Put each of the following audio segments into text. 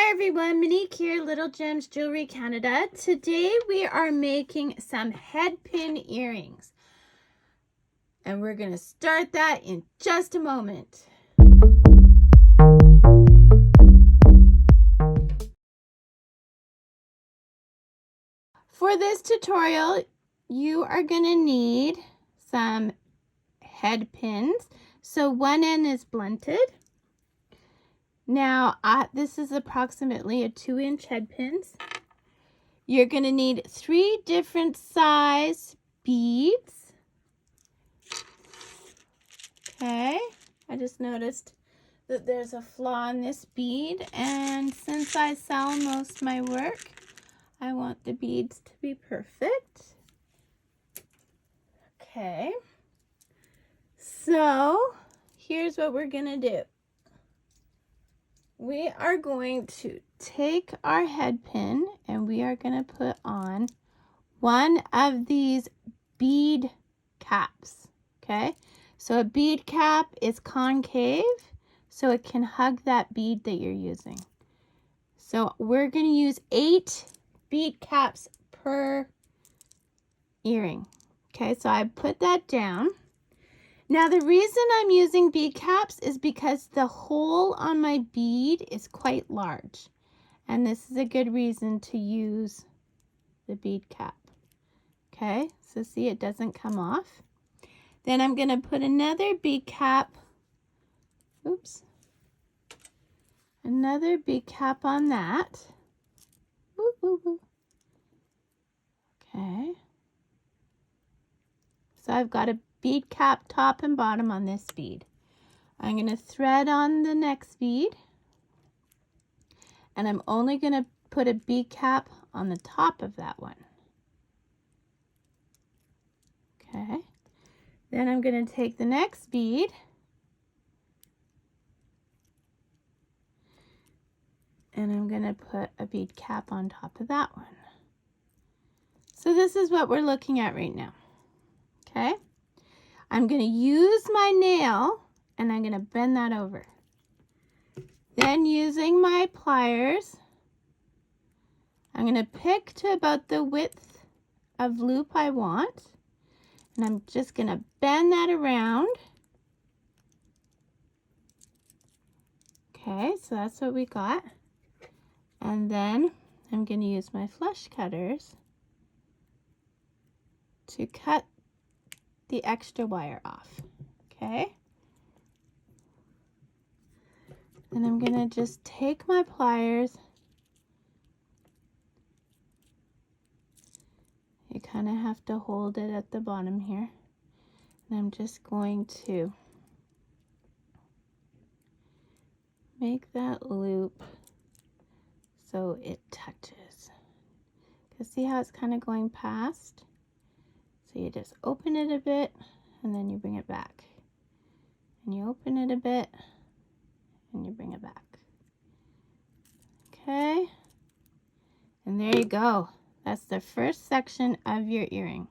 Hi everyone, Monique here, Little Gems Jewelry Canada. Today we are making some head pin earrings. And we're going to start that in just a moment. For this tutorial, you are going to need some head pins. So one end is blunted. Now, this is approximately a 2-inch head pins. You're going to need 3 different size beads. Okay, I just noticed that there's a flaw in this bead, and since I sell most of my work, I want the beads to be perfect. Okay, so here's what we're going to do. We are going to take our head pin and we are going to put on one of these bead caps. Okay, so a bead cap is concave, so it can hug that bead that you're using. So we're going to use 8 bead caps per earring. Okay, so I put that down. Now the reason I'm using bead caps is because the hole on my bead is quite large. And this is a good reason to use the bead cap. Okay, so see, it doesn't come off. Then I'm going to put another bead cap. Oops. Another bead cap on that. Woo, woo, woo. Okay. So I've got a bead cap top and bottom on this bead. I'm going to thread on the next bead. And I'm only going to put a bead cap on the top of that one. Okay. Then I'm going to take the next bead. And I'm going to put a bead cap on top of that one. So this is what we're looking at right now. Okay. I'm going to use my nail and I'm going to bend that over. Then using my pliers, I'm going to pick to about the width of loop I want. And I'm just going to bend that around. Okay, so that's what we got. And then I'm going to use my flush cutters to cut the extra wire off. Okay. And I'm going to just take my pliers. You kind of have to hold it at the bottom here. And I'm just going to make that loop so it touches. Because see how it's kind of going past? So you just open it a bit and then you bring it back. And you open it a bit and you bring it back. Okay. And there you go. That's the first section of your earring.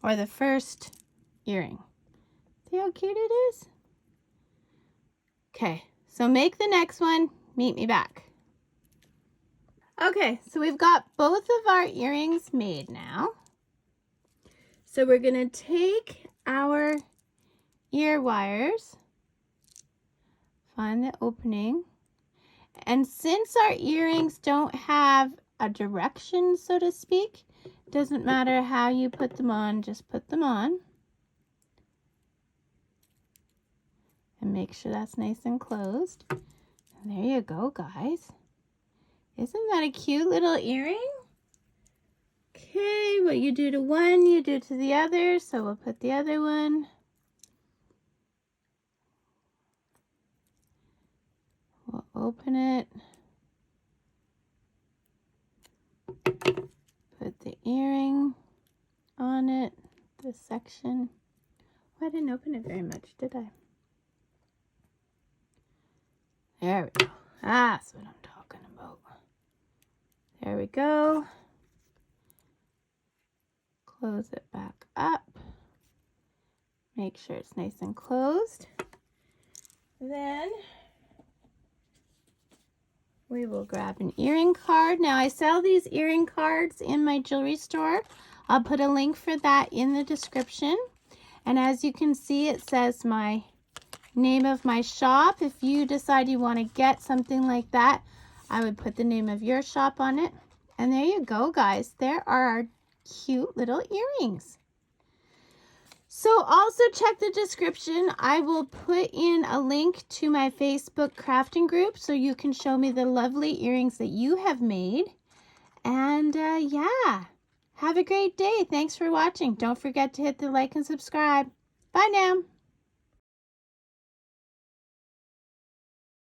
Or the first earring. See how cute it is? Okay, so make the next one. Meet me back. Okay, so we've got both of our earrings made now. So we're going to take our ear wires, find the opening, and since our earrings don't have a direction, so to speak, doesn't matter how you put them on, just put them on. And make sure that's nice and closed. And there you go, guys. Isn't that a cute little earring? Okay, what you do to one, you do to the other. So we'll put the other one. We'll open it. Put the earring on it, this section. Oh, I didn't open it very much, did I? There we go. That's what I'm talking about. There we go. Close it back up. Make sure it's nice and closed. Then We will grab an earring card. Now I sell these earring cards in my jewelry store. I'll put a link for that in the description. And as you can see, it says my name of my shop. If you decide you want to get something like that, I would put the name of your shop on it. And there you go, guys. There are our cute little earrings. So also check the description. I will put in a link to my Facebook crafting group so you can show me the lovely earrings that you have made. And yeah, have a great day. Thanks for watching. Don't forget to hit the like and subscribe. Bye now.